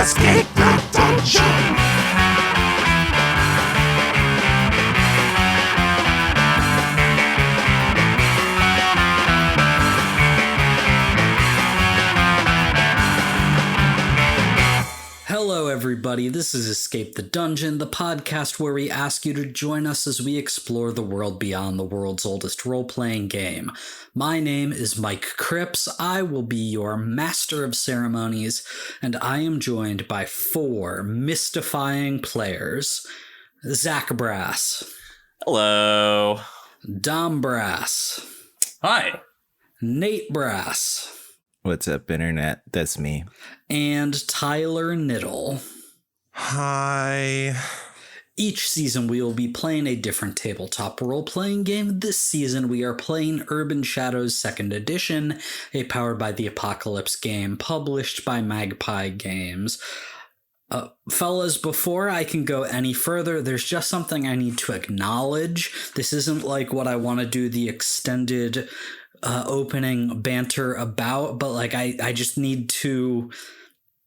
Escape the dungeon! Hello everybody, this is Escape the Dungeon, the podcast where we ask you to join us as we explore the world beyond the world's oldest role-playing game. My name is Mike Cripps, I will be your master of ceremonies, and I am joined by 4 mystifying players. Zach Brass. Hello. Dom Brass. Hi. Nate Brass. What's up, Internet? That's me. And Tyler Knittle. Hi. Each season we will be playing a different tabletop role-playing game. This season we are playing Urban Shadows 2nd Edition, a Powered by the Apocalypse game published by Magpie Games. Fellas, before I can go any further, there's just something I need to acknowledge. This isn't like what I want to do the extended opening banter about, but like I just need to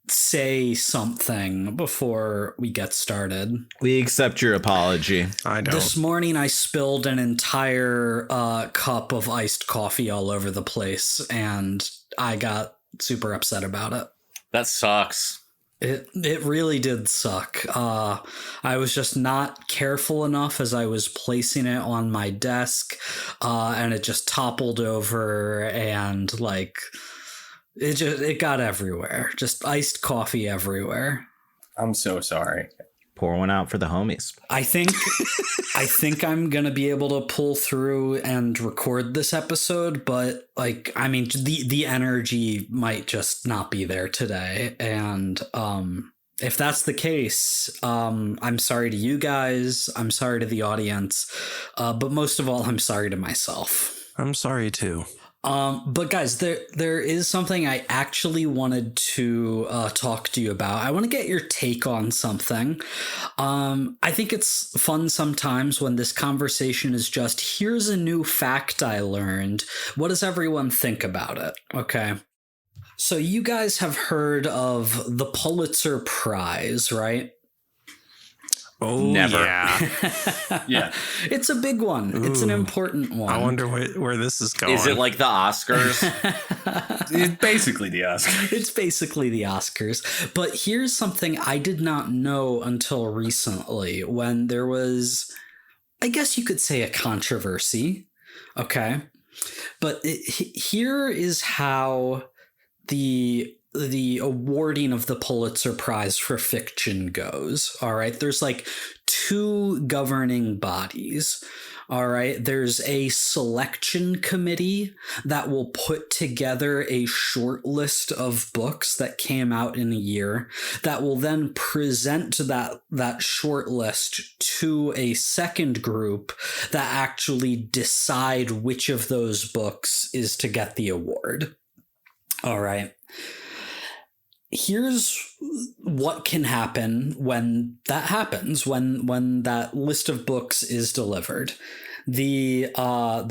say something before we get started. We accept your apology. I don't. This morning I spilled an entire cup of iced coffee all over the place, and I got super upset about it. That sucks. It really did suck. I was just not careful enough as I was placing it on my desk, and it just toppled over, and like it got everywhere. Just iced coffee everywhere. I'm so sorry. Pour one out for the homies. I think I'm gonna be able to pull through and record this episode, but like, I mean, the energy might just not be there today, and if that's the case, I'm sorry to you guys, I'm sorry to the audience, but most of all, I'm sorry to myself. I'm sorry too. But guys, there is something I actually wanted to talk to you about. I want to get your take on something. I think it's fun sometimes when this conversation is just, here's a new fact I learned. What does everyone think about it? Okay. So you guys have heard of the Pulitzer Prize, right? Oh, Never. yeah. Yeah. It's a big one. Ooh. It's an important one. I wonder where this is going. Is it like the Oscars? It's basically the Oscar. It's basically the Oscars. But here's something I did not know until recently, when there was, I guess you could say, a controversy. Okay. But here is how the awarding of the Pulitzer Prize for fiction goes. All right. There's like 2 governing bodies. All right. There's a selection committee that will put together a short list of books that came out in a year that will then present that short list to a second group that actually decide which of those books is to get the award. All right. Here's what can happen when that happens, when that list of books is delivered. The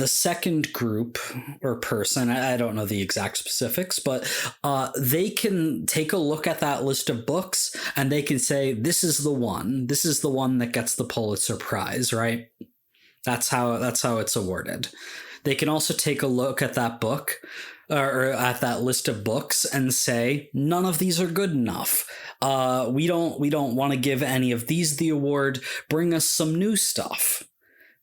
second group or person, I don't know the exact specifics, but they can take a look at that list of books and they can say, this is the one that gets the Pulitzer Prize, right? That's how it's awarded. They can also take a look at that book or at that list of books and say, none of these are good enough. We don't want to give any of these the award. Bring us some new stuff.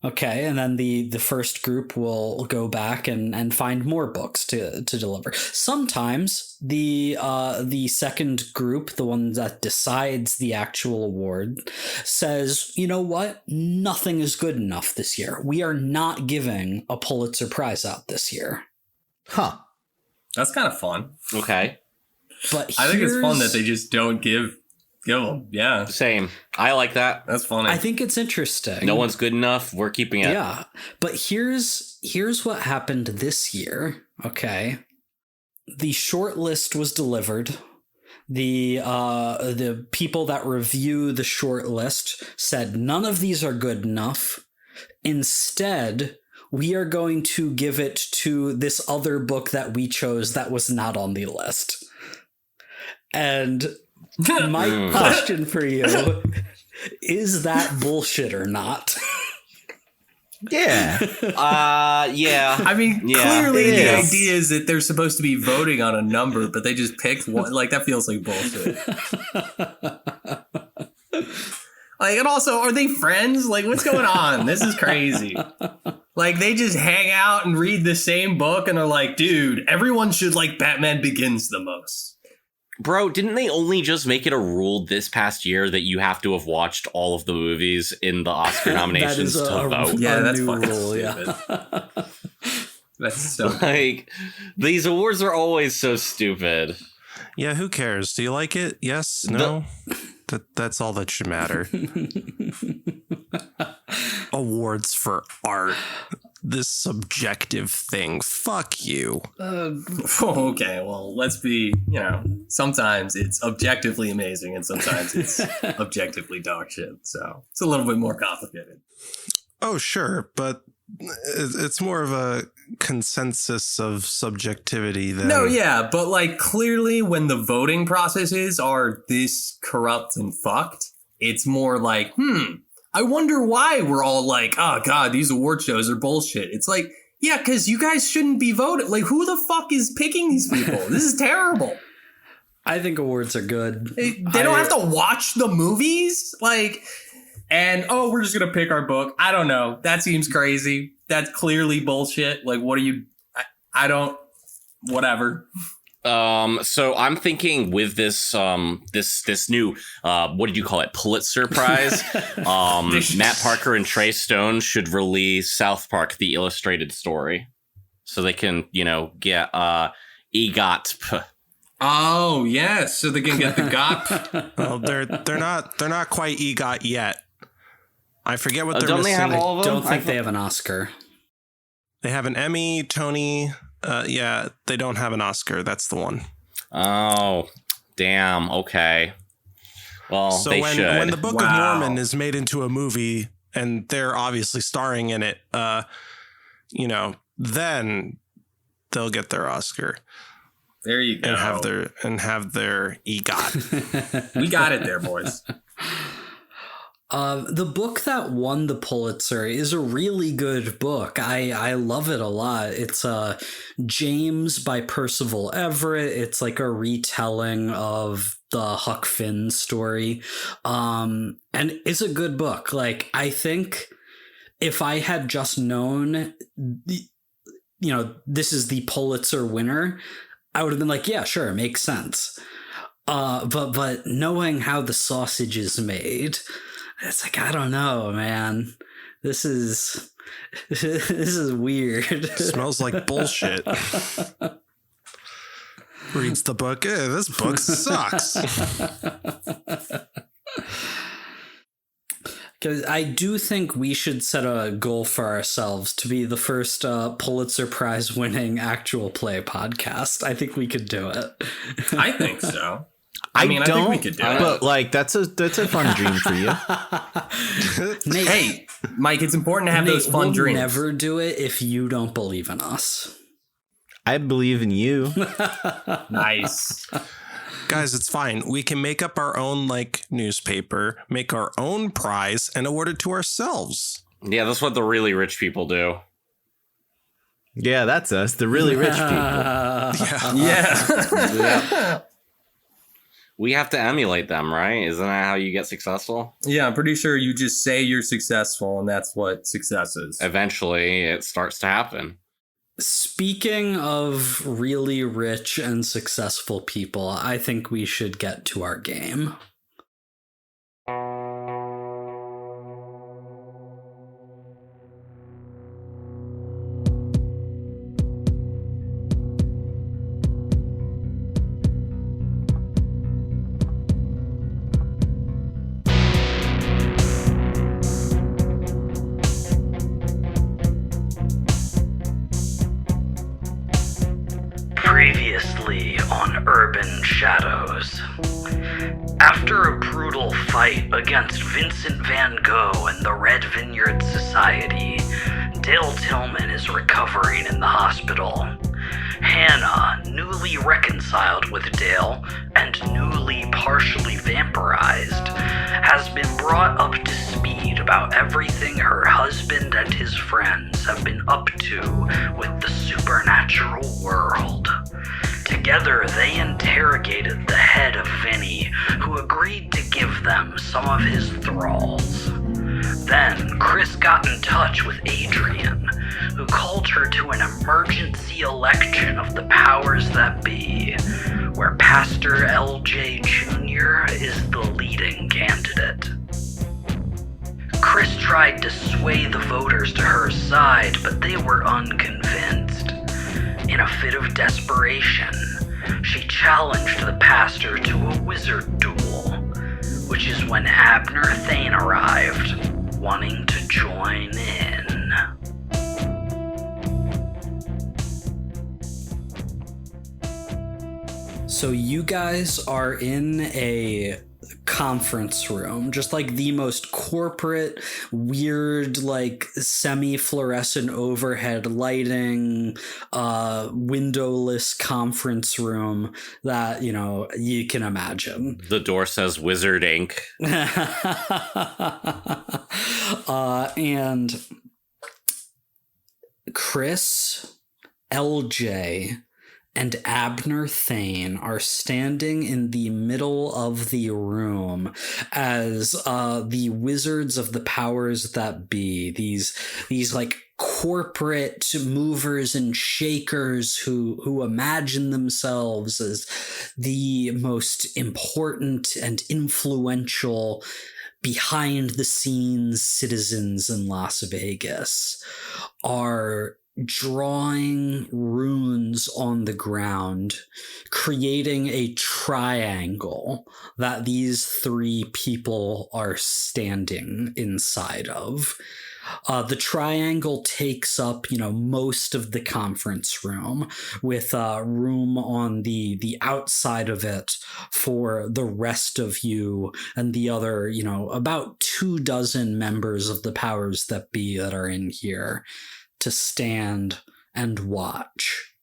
Okay, and then the first group will go back and find more books to deliver. Sometimes the second group, the one that decides the actual award, says, you know what? Nothing is good enough this year. We are not giving a Pulitzer Prize out this year. Huh. That's kind of fun. Okay. But I think it's fun that they just don't give them. Yeah. Same. I like that. That's funny. I think it's interesting. No one's good enough. We're keeping it. Yeah. But here's what happened this year. Okay. The short list was delivered. The people that review the short list said none of these are good enough. Instead, we are going to give it to this other book that we chose that was not on the list. And My question for you is that bullshit or not? Yeah. Yeah. I mean, Yeah, clearly it the is. idea is that they're supposed to be voting on a number, but they just picked one. Like, that feels like bullshit. Like, and also, are they friends? Like, what's going on? This is crazy. Like, they just hang out and read the same book and are like, dude, everyone should like Batman Begins the most. Bro, didn't they only just make it a rule this past year that you have to have watched all of the movies in the Oscar nominations That is to vote? Yeah, a that's new fucking rule, stupid. yeah. That's so Like, these awards are always so stupid. Yeah, who cares? Do you like it? Yes? No? That's all that should matter. Awards for art. This subjective thing. Fuck you. okay, well, let's be, sometimes it's objectively amazing and sometimes it's objectively dog shit. So it's a little bit more complicated. Oh, sure, but it's more of a consensus of subjectivity than... No, yeah, but like clearly when the voting processes are this corrupt and fucked, it's more like, I wonder why we're all like, oh god, these award shows are bullshit. It's like, yeah, because you guys shouldn't be voting. Like, who the fuck is picking these people? This is terrible. I think awards are good. They don't have to watch the movies? Like... And, we're just going to pick our book. I don't know. That seems crazy. That's clearly bullshit. Like, what are you... I don't... Whatever. So I'm thinking with this this new what did you call it, Pulitzer Prize? Matt Parker and Trey Stone should release South Park: The Illustrated Story, so they can get EGOT. Oh yes, so they can get the GOP. Well, they're not quite EGOT yet. I forget what they're Don't missing. they have all of them? Don't think they have an Oscar. They have an Emmy, Tony. Yeah, they don't have an Oscar. That's the one. Oh, damn. Okay. Well, So they should. when the Book of Wow. Mormon is made into a movie and they're obviously starring in it, then they'll get their Oscar There you go. and have their EGOT. We got it there, boys. The book that won the Pulitzer is a really good book. I love it a lot. It's James by Percival Everett. It's like a retelling of the Huck Finn story. And it's a good book. Like, I think if I had just known, this is the Pulitzer winner, I would have been like, yeah, sure, makes sense. But knowing how the sausage is made, it's like, I don't know, man. This is weird. Smells like bullshit. Reads the book. This book sucks. Because I do think we should set a goal for ourselves to be the first Pulitzer Prize winning actual play podcast. I think we could do it. I think so. I think don't, we could do it. but like that's a fun dream for you. Nate, Hey, Mike, it's important to have those fun we'll dreams. never do it if you don't believe in us. I believe in you. Nice. Guys, it's fine. We can make up our own newspaper, make our own prize, and award it to ourselves. Yeah, that's what the really rich people do. Yeah, that's us, the really rich people. Yeah. We have to emulate them, right? Isn't that how you get successful? Yeah, I'm pretty sure you just say you're successful, and that's what success is. Eventually, it starts to happen. Speaking of really rich and successful people, I think we should get to our game. Previously on Urban Shadows. After a brutal fight against Vincent van Gogh and the Red Vineyard Society, Dale Tillman is recovering in the hospital. Hannah, newly reconciled with Dale and newly partially vampirized, has been brought up to speed about everything her husband and his friends have been up to with the supernatural world. Together, they interrogated the head of Vinny, who agreed to give them some of his thralls. Then, Chris got in touch with Adrian, who called her to an emergency election of the powers that be, where Pastor LJ Jr. is the leading candidate. Chris tried to sway the voters to her side, but they were unconvinced. In a fit of desperation, she challenged the pastor to a wizard duel, which is when Abner Thane arrived, wanting to join in. So you guys are in a conference room, just like the most corporate, weird, like semi-fluorescent overhead lighting, windowless conference room that, you know, you can imagine. The door says Wizard Inc. And Chris, LJ, and Abner Thane are standing in the middle of the room as the wizards of the powers that be, these like corporate movers and shakers who imagine themselves as the most important and influential behind the scenes citizens in Las Vegas, are drawing runes on the ground, creating a triangle that these three people are standing inside of. The triangle takes up, you know, most of the conference room, with room on the outside of it for the rest of you and the other, you know, about 24 members of the powers that be that are in here to stand and watch.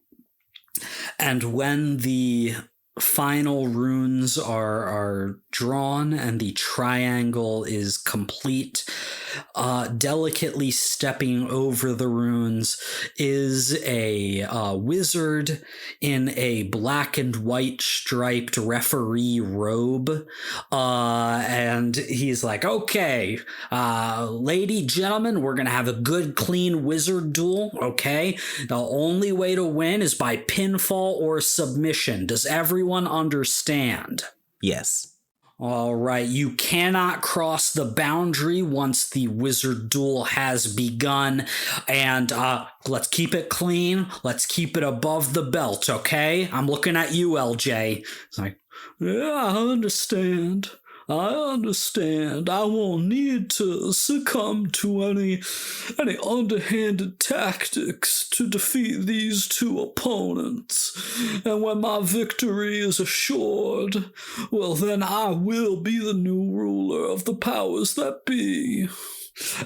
And when the final runes are drawn and the triangle is complete, delicately stepping over the runes is a wizard in a black and white striped referee robe, and he's like, okay, lady, gentlemen, we're gonna have a good clean wizard duel. Okay, the only way to win is by pinfall or submission. Does everyone understand? Yes. All right, you cannot cross the boundary once the wizard duel has begun, and let's keep it clean. Let's keep it above the belt, okay? I'm looking at you, LJ. It's like, yeah, I understand. I won't need to succumb to any underhanded tactics to defeat these two opponents. And when my victory is assured, well, then I will be the new ruler of the powers that be.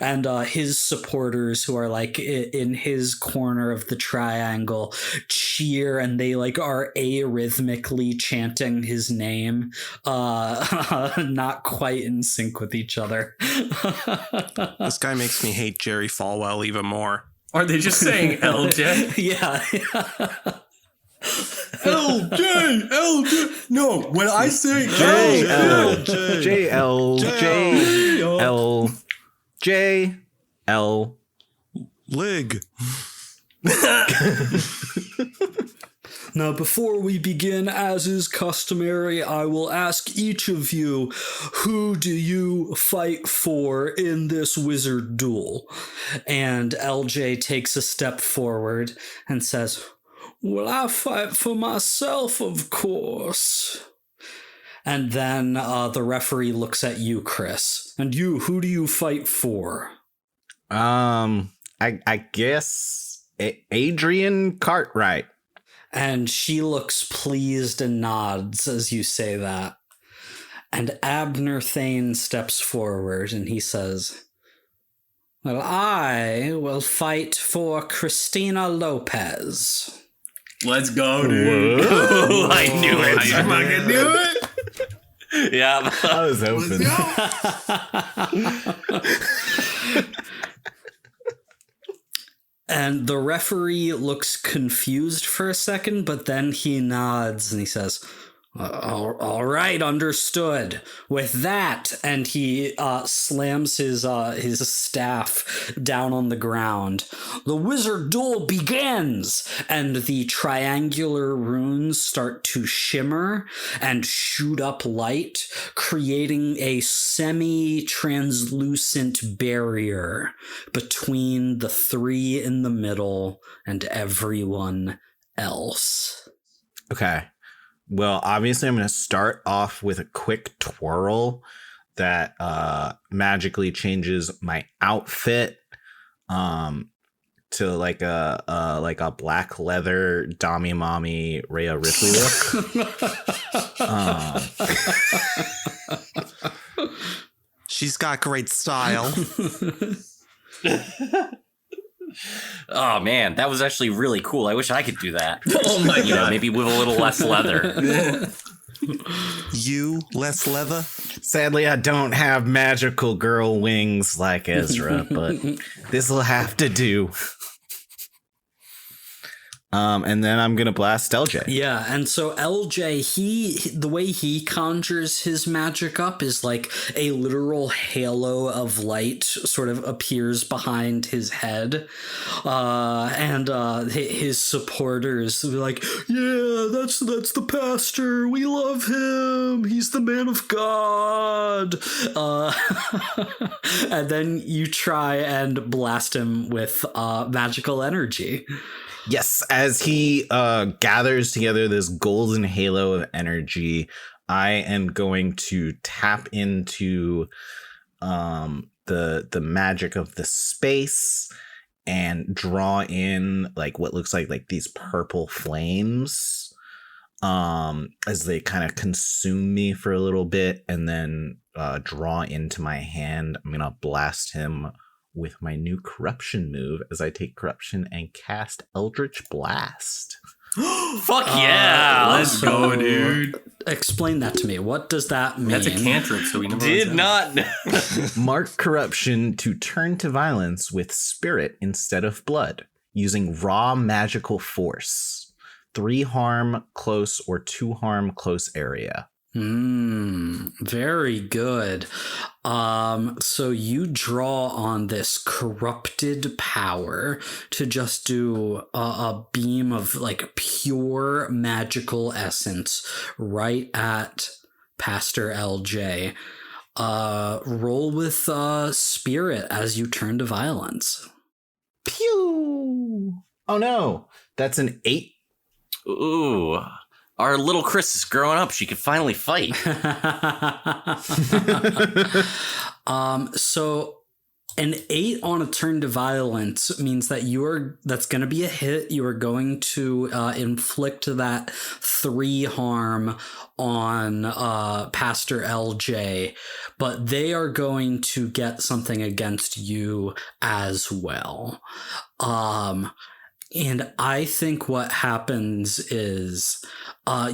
And his supporters, who are like in his corner of the triangle, cheer, and they like are arrhythmically chanting his name, not quite in sync with each other. This guy makes me hate Jerry Falwell even more. Are they just saying LJ? Yeah. LJ. No, when I say JL. Lig. Now, before we begin, as is customary, I will ask each of you, who do you fight for in this wizard duel? And LJ takes a step forward and says, well, I fight for myself, of course. And then the referee looks at you, Chris. And you, who do you fight for? I guess Adrian Cartwright. And she looks pleased and nods as you say that. And Abner Thane steps forward and he says, well, I will fight for Christina Lopez. Let's go, dude. I knew it. I fucking knew it. Yeah. I was hoping. And the referee looks confused for a second, but then he nods and he says, all right, understood. With that, and he slams his staff down on the ground. The wizard duel begins, and the triangular runes start to shimmer and shoot up light, creating a semi-translucent barrier between the three in the middle and everyone else. Okay. Well, obviously, I'm going to start off with a quick twirl that magically changes my outfit to like a black leather Dommy Mommy Rhea Ripley look. She's got great style. Oh man, that was actually really cool. I wish I could do that. Oh my god. Maybe with a little less leather. You, less leather? Sadly, I don't have magical girl wings like Ezra, but this will have to do. And then I'm gonna blast LJ. Yeah, and so LJ, the way he conjures his magic up is like a literal halo of light sort of appears behind his head, and his supporters are like, "Yeah, that's the pastor. We love him. He's the man of God." And then you try and blast him with magical energy. Yes, as he gathers together this golden halo of energy, I am going to tap into the magic of the space and draw in like what looks like these purple flames as they kind of consume me for a little bit, and then draw into my hand. I'm gonna blast him with my new corruption move as I take corruption and cast Eldritch Blast. Fuck yeah! Let's go, dude. Explain that to me. What does that mean? That's a cantrip, so we never Did not know. Mark corruption to turn to violence with spirit instead of blood, using raw magical force. 3 harm close or 2 harm close area. Very good. So you draw on this corrupted power to just do a beam of like pure magical essence right at Pastor LJ. Roll with spirit as you turn to violence. Pew! Oh no, that's an 8. Ooh. Our little Chris is growing up. She can finally fight. So an 8 on a turn to violence means that that's going to be a hit. You are going to inflict that 3 harm on Pastor LJ, but they are going to get something against you as well. And I think what happens is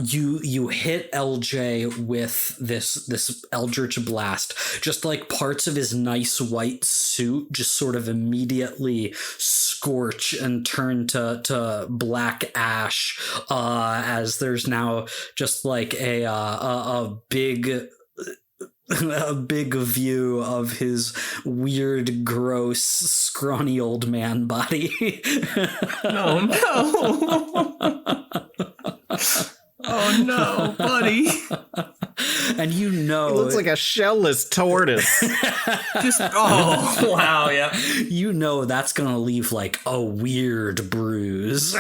you hit LJ with this Eldritch Blast, just like parts of his nice white suit just sort of immediately scorch and turn to black ash as there's now just like a big view of his weird, gross, scrawny old man body. Oh no. Oh no, buddy. And He looks like a shellless tortoise. Oh wow, yeah. You know that's gonna leave like a weird bruise.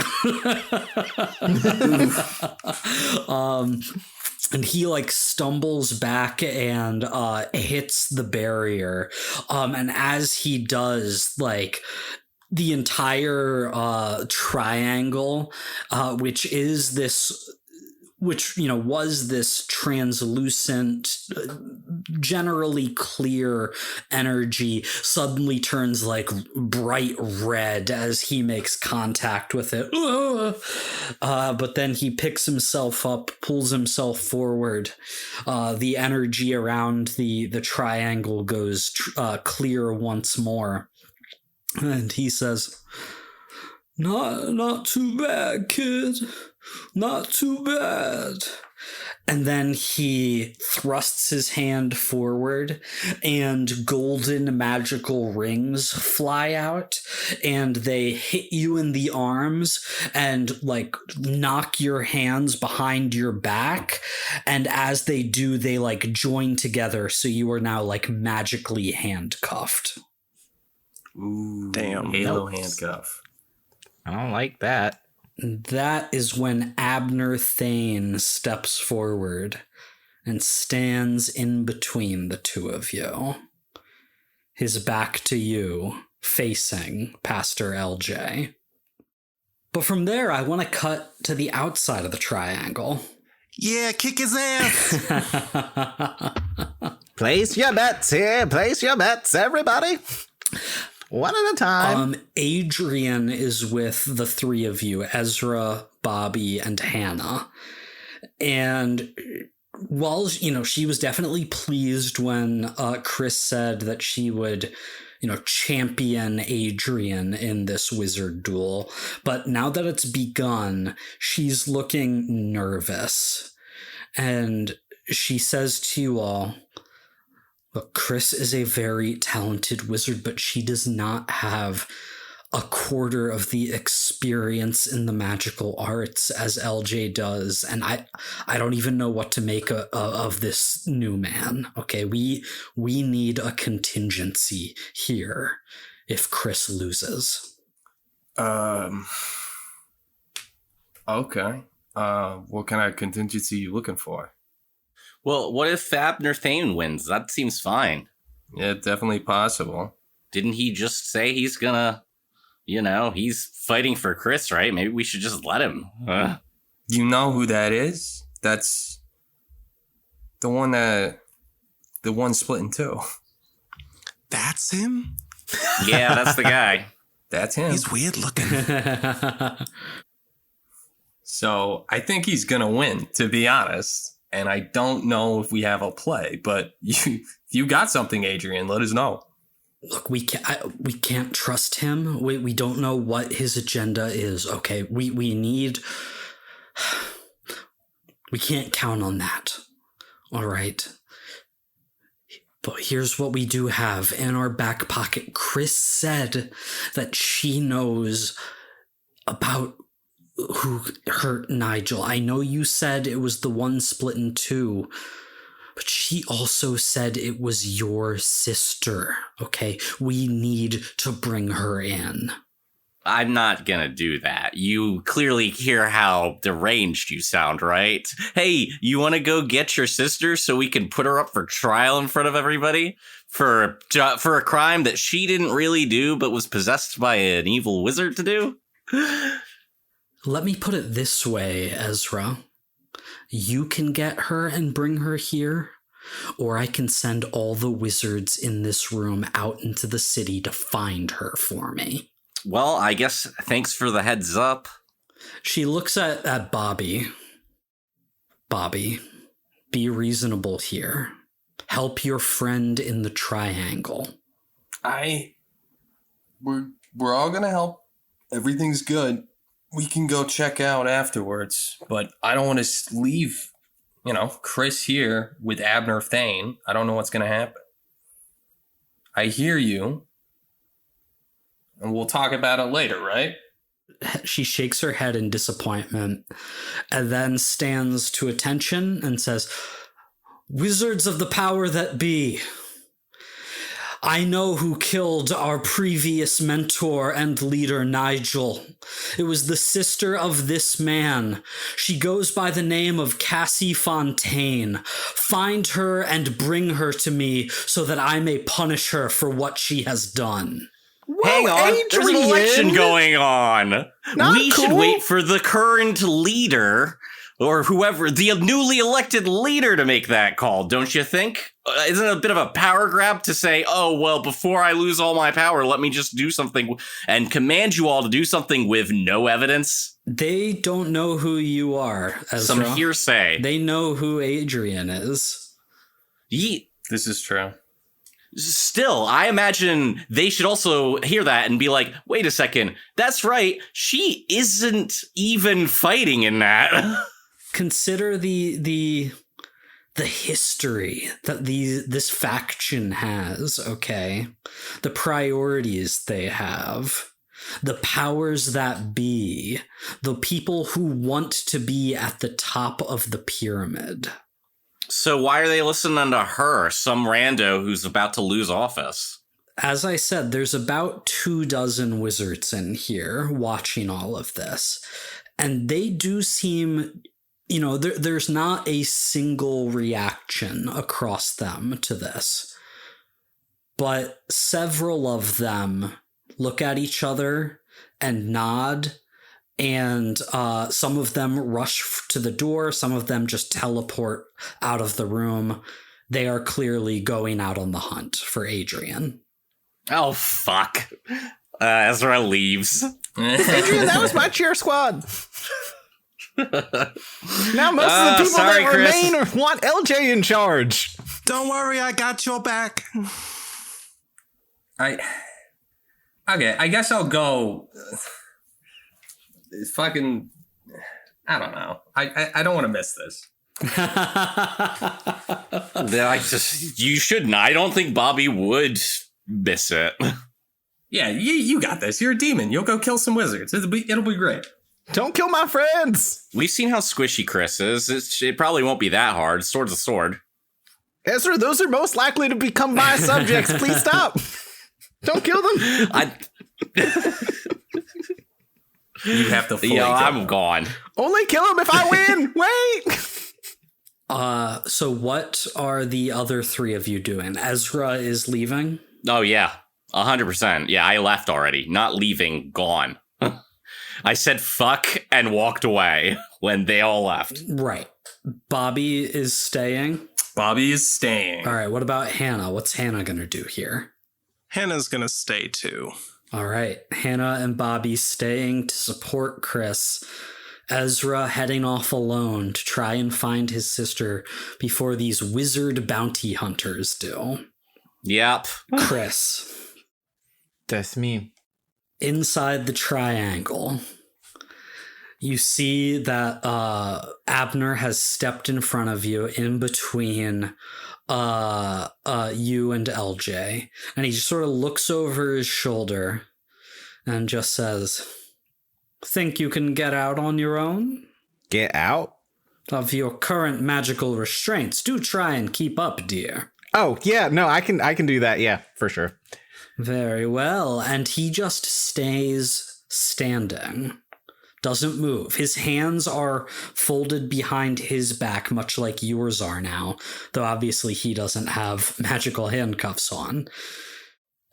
And he like stumbles back and hits the barrier. And as he does, like the entire triangle, which was this translucent generally clear energy suddenly turns like bright red as he makes contact with it. But then he picks himself up, pulls himself forward. The energy around the triangle goes clear once more. And he says, Not too bad, kid. Not too bad. And then he thrusts his hand forward and golden magical rings fly out and they hit you in the arms and like knock your hands behind your back. And as they do, they like join together. So you are now like magically handcuffed. Ooh, damn. Halo handcuff. I don't like that. That is when Abner Thane steps forward and stands in between the two of you. His back to you, facing Pastor LJ. But from there, I want to cut to the outside of the triangle. Yeah, kick his ass. Place your bets here. Place your bets, everybody. One at a time. Adrian is with the three of you, Ezra, Bobby, and Hannah. And while, she was definitely pleased when Chris said that she would, champion Adrian in this wizard duel. But now that it's begun, she's looking nervous. And she says to you all, look, Chris is a very talented wizard, but she does not have a quarter of the experience in the magical arts as LJ does. And I don't even know what to make of this new man. Okay, we need a contingency here if Chris loses. Okay. What kind of contingency are you looking for? Well, what if Abner Thane wins? That seems fine. Yeah, definitely possible. Didn't he just say he's gonna, he's fighting for Chris, right? Maybe we should just let him. You know who that is? That's the one split in two. That's him? Yeah, that's the guy. That's him. He's weird looking. So I think he's gonna win, to be honest. And I don't know if we have a play, but if you got something, Adrian, let us know. Look, we can't trust him. We don't know what his agenda is. Okay, we can't count on that. All right. But here's what we do have in our back pocket. Chris said that she knows about who hurt Nigel. I know you said it was the one split in two, but she also said it was your sister. Okay, we need to bring her in. I'm not gonna do that. You clearly hear how deranged you sound, right? Hey, you want to go get your sister so we can put her up for trial in front of everybody for a crime that she didn't really do but was possessed by an evil wizard to do? Let me put it this way, Ezra. You can get her and bring her here, or I can send all the wizards in this room out into the city to find her for me. Well, I guess thanks for the heads up. She looks at Bobby. Bobby, be reasonable here. Help your friend in the triangle. We're all gonna help. Everything's good. We can go check out afterwards, but I don't want to leave, Chris here with Abner Thane. I don't know what's going to happen. I hear you, and we'll talk about it later, right? She shakes her head in disappointment and then stands to attention and says, Wizards of the power that be, I know who killed our previous mentor and leader, Nigel. It was the sister of this man. She goes by the name of Cassie Fontaine. Find her and bring her to me so that I may punish her for what she has done. Hang on, Adrian! there's an election going on. Not We should cool. wait for the current leader or whoever, the newly elected leader to make that call, don't you think? Isn't it a bit of a power grab to say, oh, well, before I lose all my power, let me just do something and command you all to do something with no evidence? They don't know who you are, Ezra. Some hearsay. They know who Adrian is. This is true. Still, I imagine they should also hear that and be like, wait a second, that's right, she isn't even fighting in that. Consider the history that this faction has, okay? The priorities they have, the powers that be, the people who want to be at the top of the pyramid. So why are they listening to her, some rando who's about to lose office? As I said, there's about 24 wizards in here watching all of this. And they do seem, there's not a single reaction across them to this. But several of them look at each other and nod. And some of them rush to the door. Some of them just teleport out of the room. They are clearly going out on the hunt for Adrian. Oh, fuck. Ezra leaves. Adrian, that was my cheer squad. Now most of the people sorry, that Chris. remain want LJ in charge. Don't worry, I got your back. Okay, I guess I'll go. Fucking, I don't know. I don't want to miss this. You shouldn't. I don't think Bobby would miss it. Yeah, you got this. You're a demon. You'll go kill some wizards. It'll be great. Don't kill my friends. We've seen how squishy Chris is. It probably won't be that hard. Sword's a sword. Ezra, those are most likely to become my subjects. Please stop. Don't kill them. You have to fully I'm gone. Only kill them if I win. Wait. So what are the other three of you doing? Ezra is leaving? Oh, yeah. 100%. Yeah, I left already. Not leaving. Gone. I said fuck and walked away when they all left. Right. Bobby is staying? Bobby is staying. All right, what about Hannah? What's Hannah going to do here? Hannah's gonna stay too. All right, Hannah and Bobby staying to support Chris. Ezra heading off alone to try and find his sister before these wizard bounty hunters do. Yep. Chris. That's me. Inside the triangle, you see that Abner has stepped in front of you in between you and LJ, and he just sort of looks over his shoulder and just says, think you can get out on your own? Get out? Of your current magical restraints. Do try and keep up, dear. Oh, yeah, no, I can do that, yeah, for sure. Very well, and he just stays standing. Doesn't move. His hands are folded behind his back, much like yours are now, though obviously he doesn't have magical handcuffs on.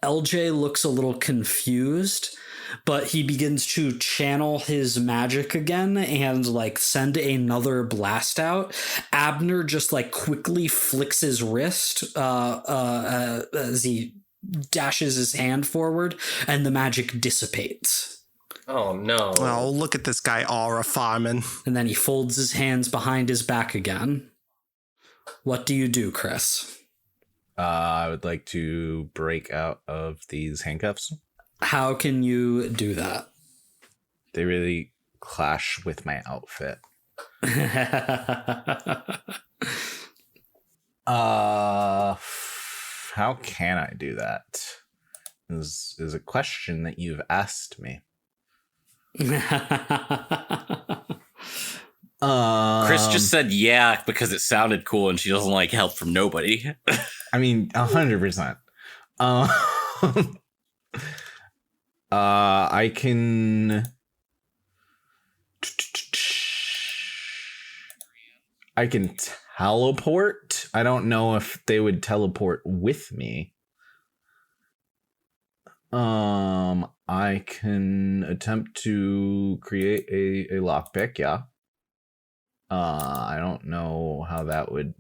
LJ looks a little confused, but he begins to channel his magic again and send another blast out. Abner just quickly flicks his wrist as he dashes his hand forward, and the magic dissipates. Oh no. Oh, look at this guy aura farming. And then he folds his hands behind his back again. What do you do, Chris? I would like to break out of these handcuffs. How can you do that? They really clash with my outfit. How can I do that? Is a question that you've asked me. Chris just said yeah because it sounded cool and she doesn't like help from nobody. I mean, 100%. I can teleport. I don't know if they would teleport with me. I can attempt to create a lockpick, yeah. I don't know how that would.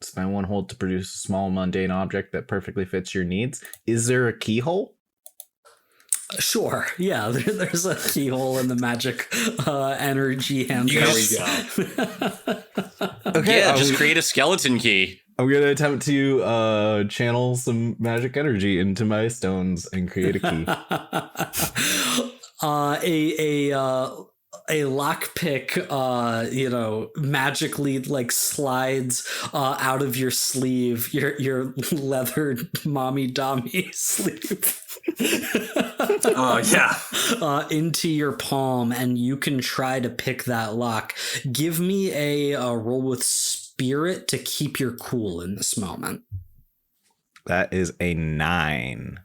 Spend 1 hold to produce a small mundane object that perfectly fits your needs. Is there a keyhole? Sure. Yeah, there's a keyhole in the magic energy handcuffs. There we go. Okay, Yeah, just create a skeleton key. I'm gonna attempt to channel some magic energy into my stones and create a key. A lockpick, magically like slides out of your sleeve, your leathered mommy dommy sleeve. Oh yeah. Into your palm, and you can try to pick that lock. Give me a roll with spirit to keep your cool in this moment. That is a 9.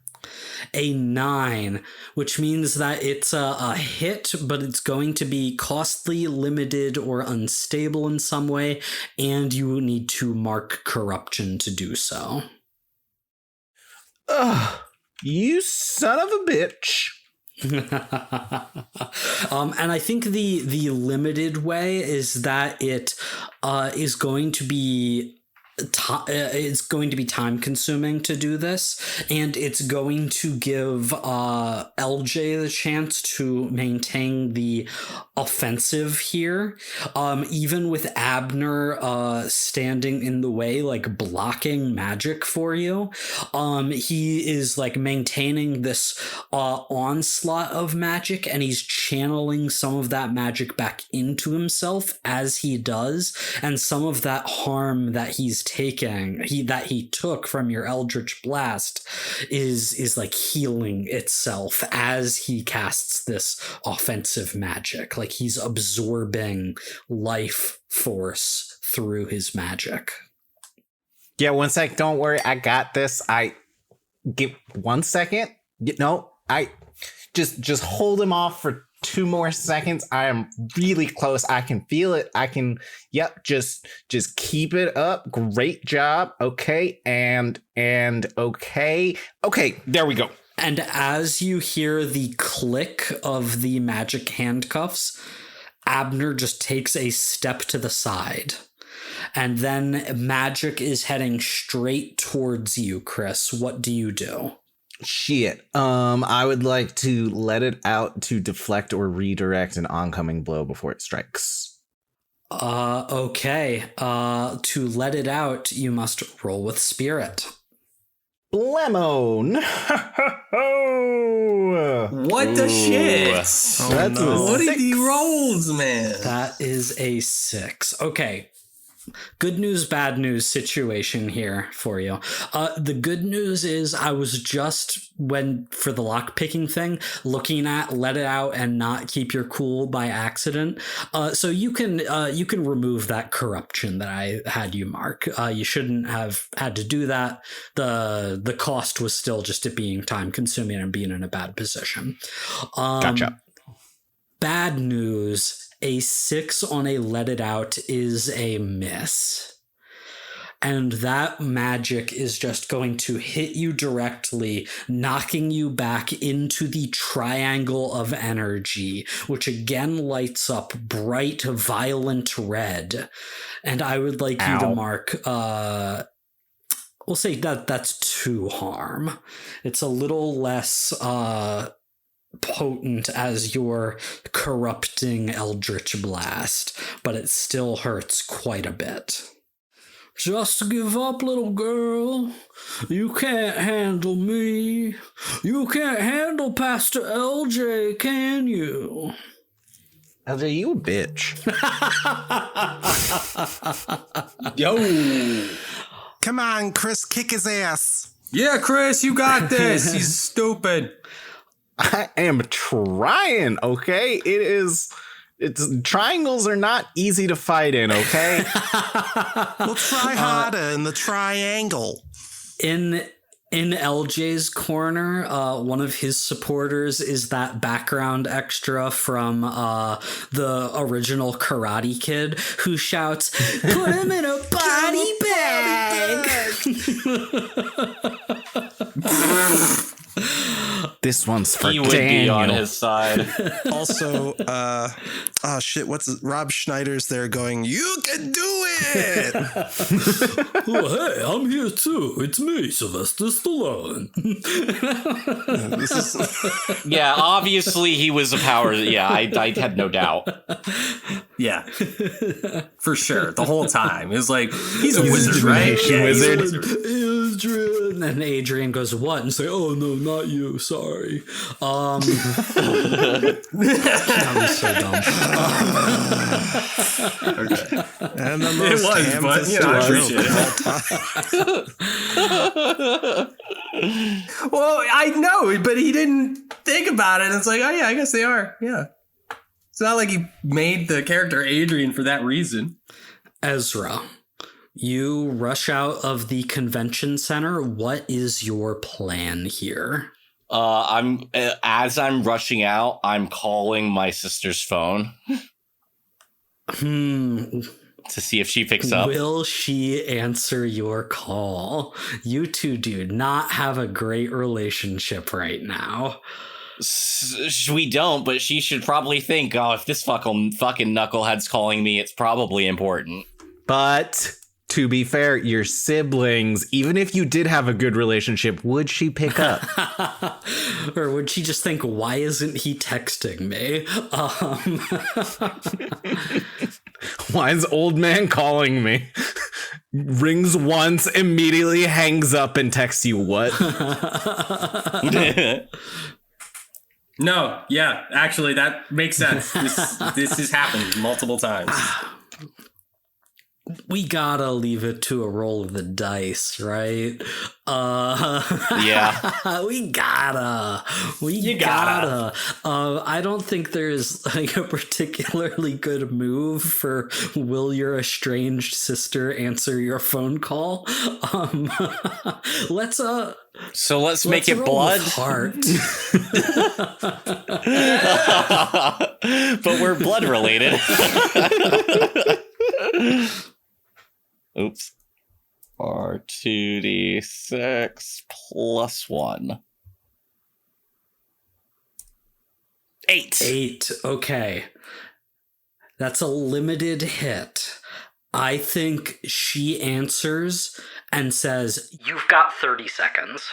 A 9, which means that it's a hit, but it's going to be costly, limited, or unstable in some way, and you need to mark corruption to do so. Ugh, you son of a bitch. And I think the limited way is that it is going to be it's going to be time consuming to do this, and it's going to give LJ the chance to maintain the offensive here, even with Abner standing in the way, like blocking magic for you. He is like maintaining this onslaught of magic, and he's channeling some of that magic back into himself as he does, and some of that harm that he's taking, that he took from your Eldritch Blast is like healing itself as he casts this offensive magic. Like he's absorbing life force through his magic. Yeah, 1 sec. Don't worry, I got this. I give 1 second. No, I just hold him off for 2 more seconds. I am really close. I can feel it. Just keep it up. Great job. Okay. And okay. Okay, there we go. And as you hear the click of the magic handcuffs, Abner just takes a step to the side. And then magic is heading straight towards you, Chris. What do you do? Shit. I would like to let it out to deflect or redirect an oncoming blow before it strikes. Okay. To let it out, you must roll with spirit. Lemon. What the shit? That's no. What are the rolls, man? That is a 6. Okay. Good news, bad news situation here for you. The good news is I was just, for the lockpicking thing, looking at let it out and not keep your cool by accident. So you can remove that corruption that I had you mark. You shouldn't have had to do that. The cost was still just it being time consuming and being in a bad position. Gotcha. Bad news. A 6 on a let it out is a miss. And that magic is just going to hit you directly, knocking you back into the triangle of energy, which again lights up bright, violent red. And I would like you to mark, we'll say that's 2 harm. It's a little less potent as your corrupting Eldritch Blast, but it still hurts quite a bit. Just give up, little girl. You can't handle me. You can't handle Pastor LJ, can you? LJ, you a bitch. Yo. Come on, Chris, kick his ass. Yeah, Chris, you got this. He's stupid. I am trying, okay? Triangles are not easy to fight in, okay? We'll try harder in the triangle. In LJ's corner, one of his supporters is that background extra from the original Karate Kid who shouts, "Put him in a body bag!" This one's for He would Daniel. be on his side. Also, oh shit, Rob Schneider's there going, you can do it! Oh, hey, I'm here too. It's me, Sylvester Stallone. This is Yeah, obviously he was a power. Yeah, I had no doubt. Yeah, for sure. The whole time. It was like, he's a wizard, right? divination Yeah, he's a wizard. Adrian. And Adrian goes, what? And say, oh, no, not you. Sorry. That was so dumb. Okay. and the It most was, but, you know, I ham-fisted appreciate it. Well, I know, but he didn't think about it. It's like, oh yeah, I guess they are. Yeah. It's not like he made the character Adrian for that reason. Ezra, you rush out of the convention center. What is your plan here? As I'm rushing out, I'm calling my sister's phone to see if she picks up. Will she answer your call? You two do not have a great relationship right now. We don't, but she should probably think, oh, if this fucking knucklehead's calling me, it's probably important. But to be fair, your siblings, even if you did have a good relationship, would she pick up? Or would she just think, why isn't he texting me? Why is old man calling me? Rings once, immediately hangs up and texts you what? No, yeah, actually, that makes sense. This has happened multiple times. We gotta leave it to a roll of the dice, right? Yeah. We gotta. I don't think there's like a particularly good move for will your estranged sister answer your phone call. Let's make it roll blood. with heart. But we're blood related. Oops. R2d6 plus 1. 8. 8. Okay. That's a limited hit. I think she answers and says, You've got 30 seconds.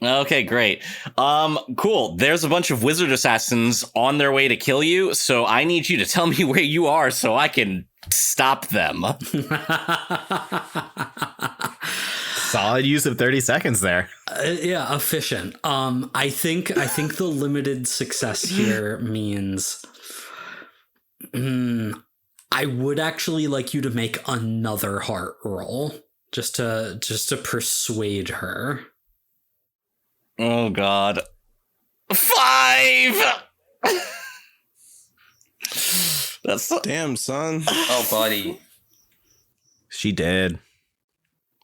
Okay, great. Cool. There's a bunch of wizard assassins on their way to kill you, so I need you to tell me where you are so I can stop them. Solid use of 30 seconds there. yeah, efficient. I think the limited success here means I would actually like you to make another heart roll just to persuade her. Oh god. 5. That's damn, son. Oh, buddy. She did.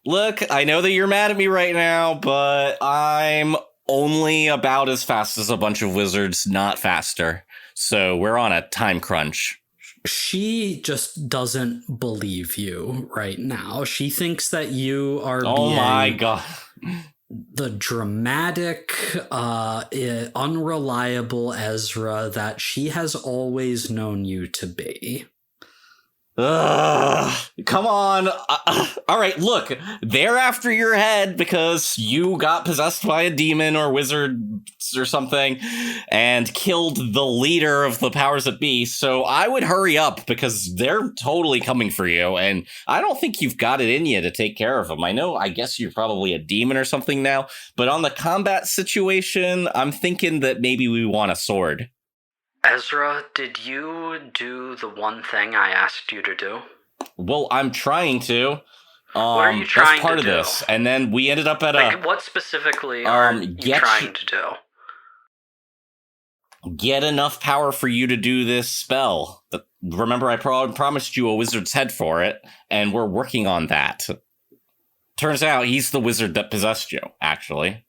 Look, I know that you're mad at me right now, but I'm only about as fast as a bunch of wizards, not faster. So we're on a time crunch. She just doesn't believe you right now. She thinks that you are my god. The dramatic, unreliable Ezra that she has always known you to be. Come on. All right, look, they're after your head because you got possessed by a demon or wizard or something and killed the leader of the powers that be. So I would hurry up because they're totally coming for you. And I don't think you've got it in you to take care of them. I guess you're probably a demon or something now. But on the combat situation, I'm thinking that maybe we want a sword. Ezra, did you do the one thing I asked you to do? Well, I'm trying to. What are you trying that's part to of do? this. And then we ended up at What specifically are you trying to do? Get enough power for you to do this spell. Remember, I promised you a wizard's head for it, and we're working on that. Turns out he's the wizard that possessed you, actually.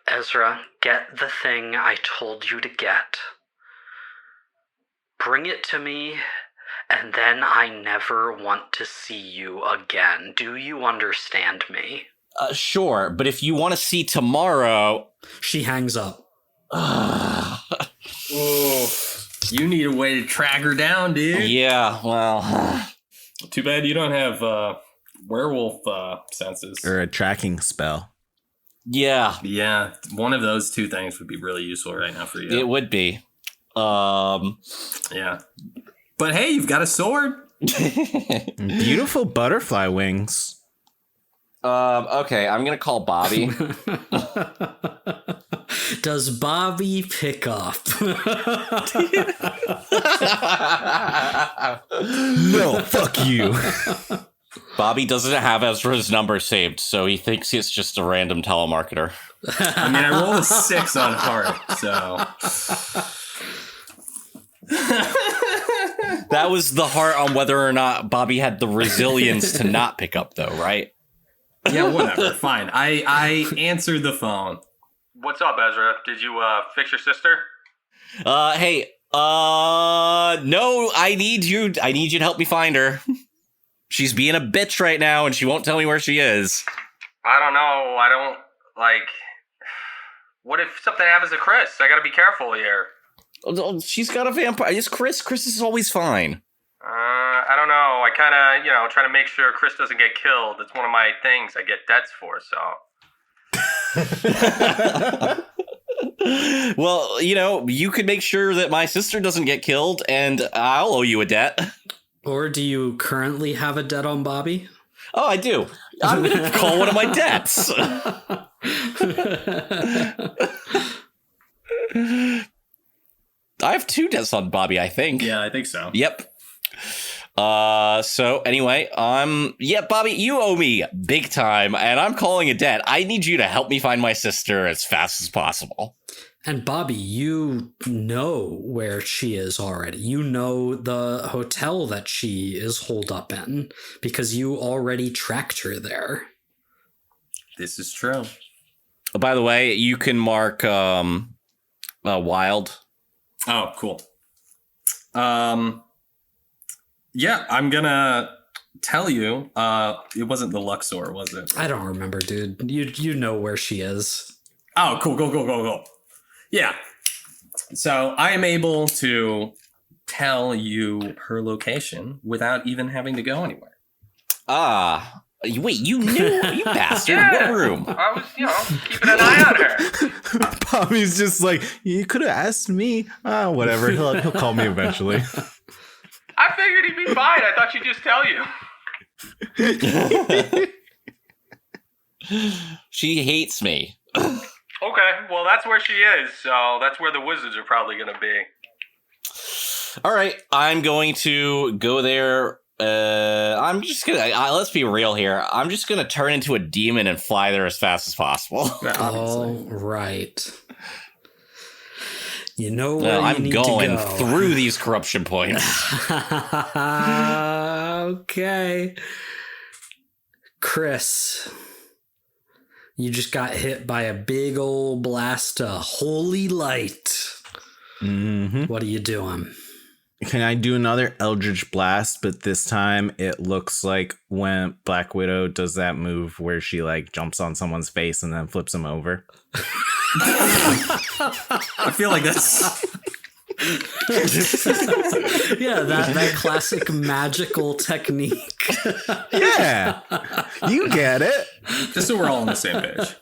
Ezra, get the thing I told you to get. Bring it to me, and then I never want to see you again. Do you understand me? Sure, but if you want to see tomorrow... She hangs up. Oh, you need a way to track her down, dude. Yeah, well... Too bad you don't have werewolf senses. Or a tracking spell. Yeah. Yeah, one of those two things would be really useful right now for you. It would be. Yeah. But hey, you've got a sword. Beautiful butterfly wings. Okay, I'm gonna call Bobby. Does Bobby pick up? No, fuck you. Bobby doesn't have Ezra's number saved, so he thinks it's just a random telemarketer. I mean, I rolled a 6 on heart, so... That was the heart on whether or not Bobby had the resilience to not pick up, though, right? Yeah, whatever. Fine. I answered the phone. What's up, Ezra? Did you fix your sister? Hey, no, I need you to help me find her. She's being a bitch right now, and she won't tell me where she is. I don't know. I don't, what if something happens to Chris? I gotta be careful here. She's got a vampire. It's Chris. Chris is always fine. I don't know. I kind of, try to make sure Chris doesn't get killed. It's one of my things I get debts for, so... Well, you could make sure that my sister doesn't get killed, and I'll owe you a debt. Or do you currently have a debt on Bobby? Oh, I do. I'm going to call one of my debts. I have 2 debts on Bobby, I think. Yeah, I think so. Yep. So anyway, Bobby, you owe me big time, and I'm calling a debt. I need you to help me find my sister as fast as possible. And Bobby, you know where she is already. You know the hotel that she is holed up in because you already tracked her there. This is true. Oh, by the way, you can mark wild. Oh, cool. Yeah, I'm gonna tell you. It wasn't the Luxor, was it? I don't remember, dude. You know where she is. Oh, cool. Yeah. So I am able to tell you her location without even having to go anywhere. Wait, you knew? You bastard. What room? I was, keeping an eye on her. Bobby's just like, you could have asked me. Whatever. He'll call me eventually. I figured he'd be fine. I thought she'd just tell you. She hates me. Okay, well, that's where she is, so that's where the wizards are probably going to be. All right, I'm going to go there. I'm just going to, let's be real here. I'm just going to turn into a demon and fly there as fast as possible. All right. You know where I'm you need going to go. through these corruption points. Okay. Chris, you just got hit by a big old blast of holy light. Mm-hmm. What are you doing? Can I do another Eldritch Blast? But this time it looks like when Black Widow does that move where she jumps on someone's face and then flips them over. I feel like that's... Yeah, that classic magical technique. Yeah, you get it. Just so we're all on the same page.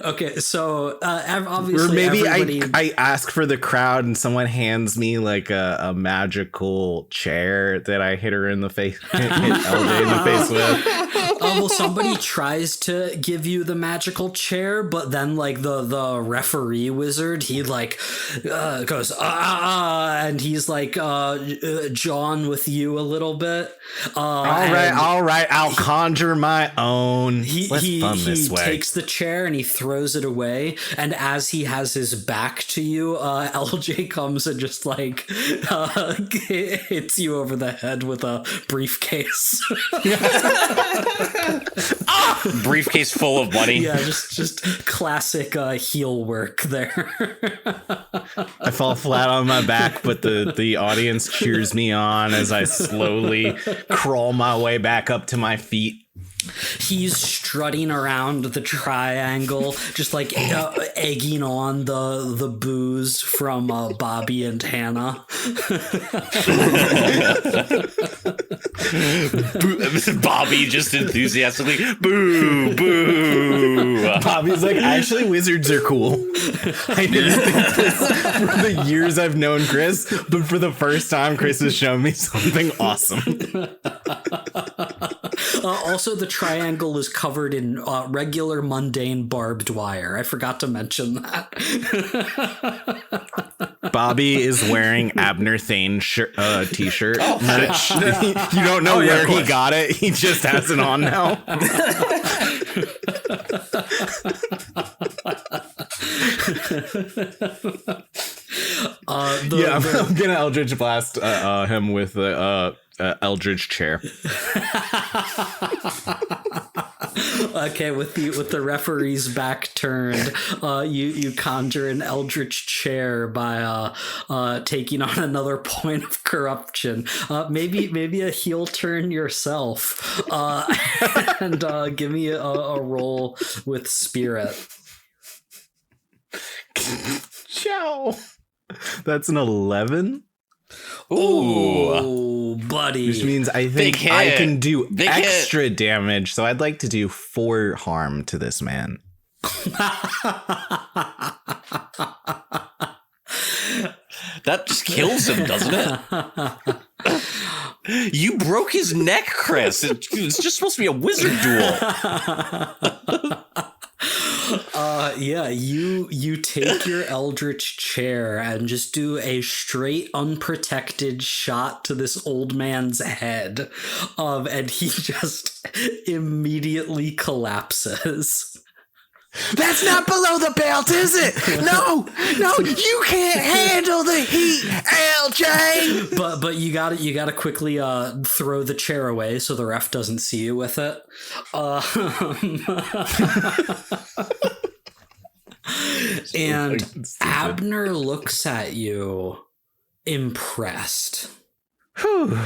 Okay, so obviously, or maybe everybody... I ask for the crowd and someone hands me a magical chair that I hit her in the face, hit LJ in the face with. Well, somebody tries to give you the magical chair, but then the referee wizard, he goes and he's John with you a little bit. All right, I'll conjure my own. He takes the chair and he throws it away, and as he has his back to you, LJ comes and just hits you over the head with a briefcase. Briefcase full of money. Yeah, just classic heel work there. I fall flat on my back, but the audience cheers me on as I slowly crawl my way back up to my feet. He's strutting around the triangle, just like egging on the booze from Bobby and Hannah. Bobby just enthusiastically, boo, boo. Bobby's like, actually, wizards are cool. I didn't think this for the years I've known Chris, but for the first time, Chris has shown me something awesome. Also, the triangle is covered in regular mundane barbed wire. I forgot to mention that. Bobby is wearing Abner Thane t-shirt merch. You don't know where he got it. He just has it on now. I'm gonna Eldritch Blast him with the Eldritch chair. Okay, with the referee's back turned, you conjure an eldritch chair by taking on another point of corruption. Maybe a heel turn yourself, and give me a roll with spirit. Ciao. That's an 11. Ooh, buddy. Which means I think I can do extra damage, so I'd like to do 4 harm to this man. That just kills him, doesn't it? You broke his neck, Chris. It's just supposed to be a wizard duel. Yeah, you take your eldritch chair and just do a straight unprotected shot to this old man's head, and he just immediately collapses. That's not below the belt, is it? No, you can't handle the heat, LJ. But you gotta quickly throw the chair away so the ref doesn't see you with it. And Abner looks at you, impressed. Whew.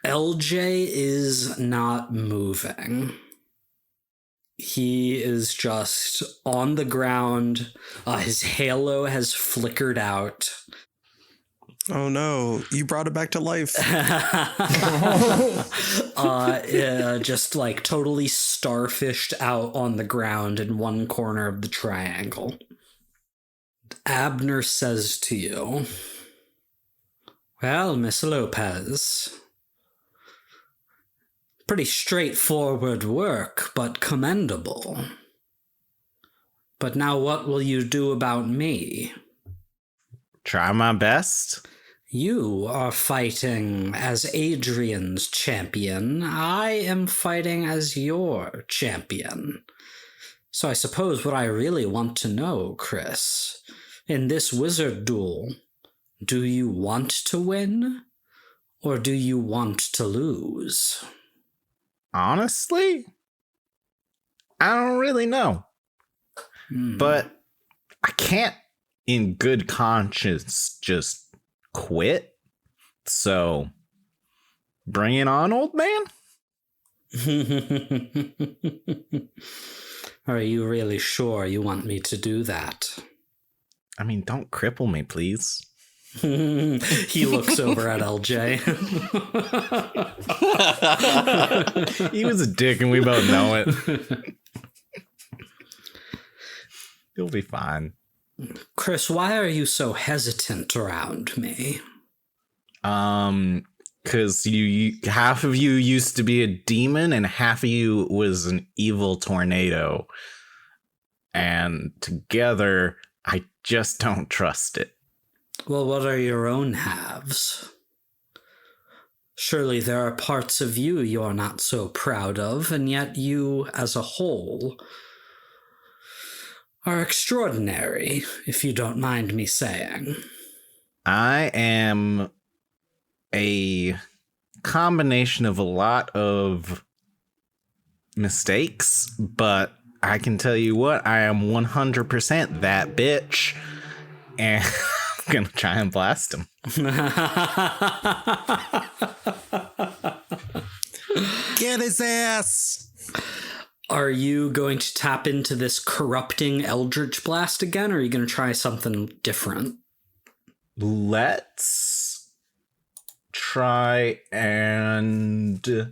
LJ is not moving. He is just on the ground. His halo has flickered out. Oh no, you brought it back to life. Just like totally starfished out on the ground in one corner of the triangle. Abner says to you, "Well, Miss Lopez, pretty straightforward work, but commendable. But now what will you do about me? Try my best." You are fighting as Adrian's champion. I am fighting as your champion. So I suppose what I really want to know, Chris, in this wizard duel, do you want to win or do you want to lose? Honestly, I don't really know. But I can't, in good conscience, just quit. So, bring it on, old man. Are you really sure you want me to do that? I mean, don't cripple me, please. He looks over at LJ. He was a dick and we both know it. You'll be fine. Chris, why are you so hesitant around me? Because you half of you used to be a demon and half of you was an evil tornado. And together, I just don't trust it. Well, what are your own halves? Surely there are parts of you you're not so proud of, and yet you, as a whole, are extraordinary, if you don't mind me saying. I am a combination of a lot of mistakes, but I can tell you what, I am 100% that bitch, and I'm gonna try and blast him. Get his ass! Are you going to tap into this corrupting Eldritch Blast again, or are you going to try something different? Let's try and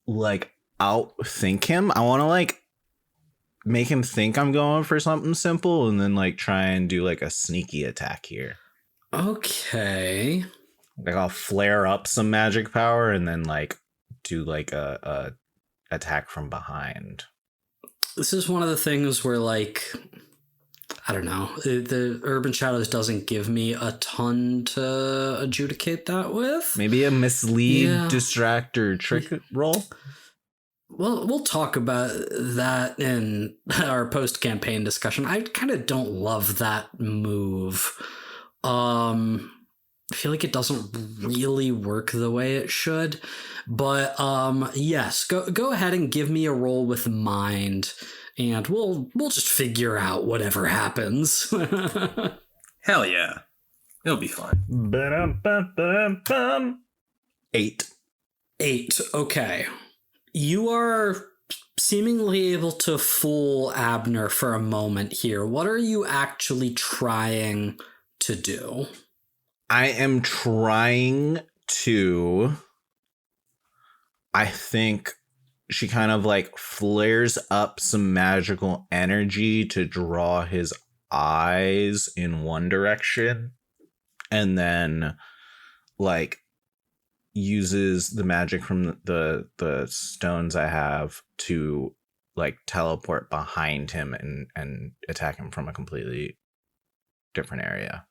like outthink him. I want to like make him think I'm going for something simple and then like try and do like a sneaky attack here. Okay. Like I'll flare up some magic power and then like do like a attack from behind. This is one of the things where like, I don't know, the Urban Shadows doesn't give me a ton to adjudicate that with. Maybe a mislead, distract, or trick roll? Well, we'll talk about that in our post-campaign discussion. I kind of don't love that move. I feel like it doesn't really work the way it should. But yes, go ahead and give me a roll with mind, and we'll just figure out whatever happens. Hell yeah. It'll be fun. 8. 8. Okay. You are seemingly able to fool Abner for a moment here. What are you actually trying to do? I am trying to... I think she kind of like flares up some magical energy to draw his eyes in one direction, and then like uses the magic from the stones I have to like teleport behind him and attack him from a completely different area.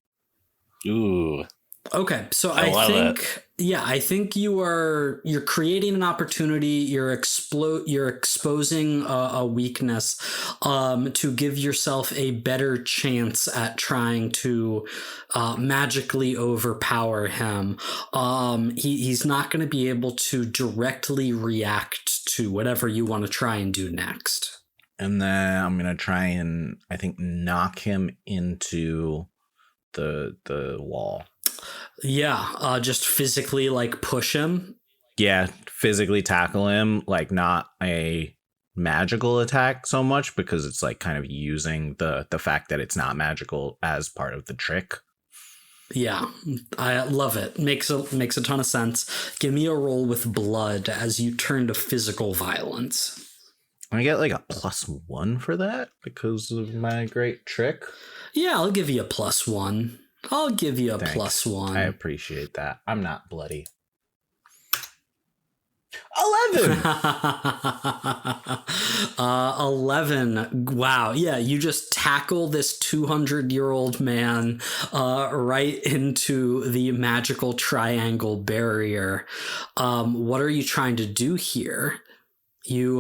Ooh. Okay, so I think you're creating an opportunity. You're exposing a weakness to give yourself a better chance at trying to magically overpower him. He's not going to be able to directly react to whatever you want to try and do next. And then I'm gonna try and I think knock him into the wall. Yeah, just physically like push him. Yeah, physically tackle him, like not a magical attack so much, because it's like kind of using the fact that it's not magical as part of the trick. Yeah, I love it. Makes a ton of sense. Give me a roll with blood as you turn to physical violence. I get like a +1 for that because of my great trick. Yeah, I'll give you a +1. I'll give you a Thanks. +1. I appreciate that. I'm not bloody. 11. 11. Wow. Yeah, you just tackle this 200-year-old man right into the magical triangle barrier. What are you trying to do here? You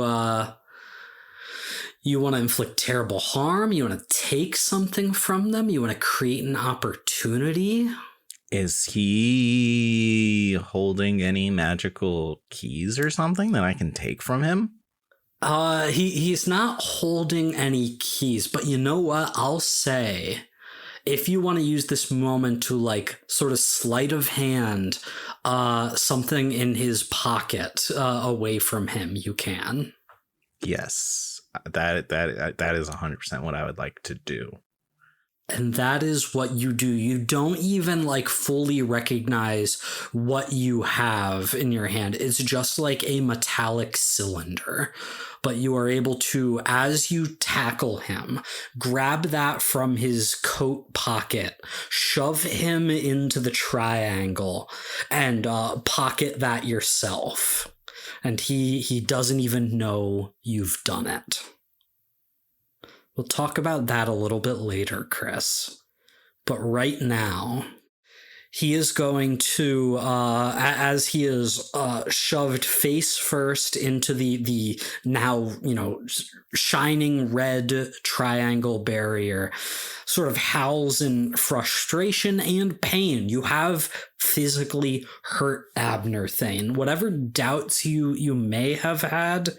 want to inflict terrible harm? You want to take something from them? You want to create an opportunity? Is he holding any magical keys or something that I can take from him? He's not holding any keys, but you know what? I'll say, if you want to use this moment to like sort of sleight of hand something in his pocket away from him, you can. Yes, that is 100% what I would like to do. And that is what you do. You don't even like fully recognize what you have in your hand. It's just like a metallic cylinder. But you are able to, as you tackle him, grab that from his coat pocket, shove him into the triangle, and pocket that yourself. And he doesn't even know you've done it. We'll talk about that a little bit later, Chris. But right now, He is going to, as he is shoved face first into the now, shining red triangle barrier, sort of howls in frustration and pain. You have physically hurt Abner Thane. Whatever doubts you may have had,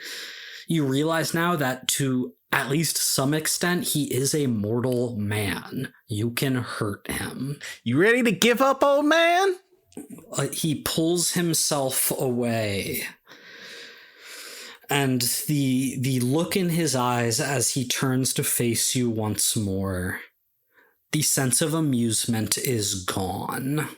you realize now that to at least some extent, he is a mortal man. You can hurt him. You ready to give up, old man? He pulls himself away. And the look in his eyes as he turns to face you once more, the sense of amusement is gone.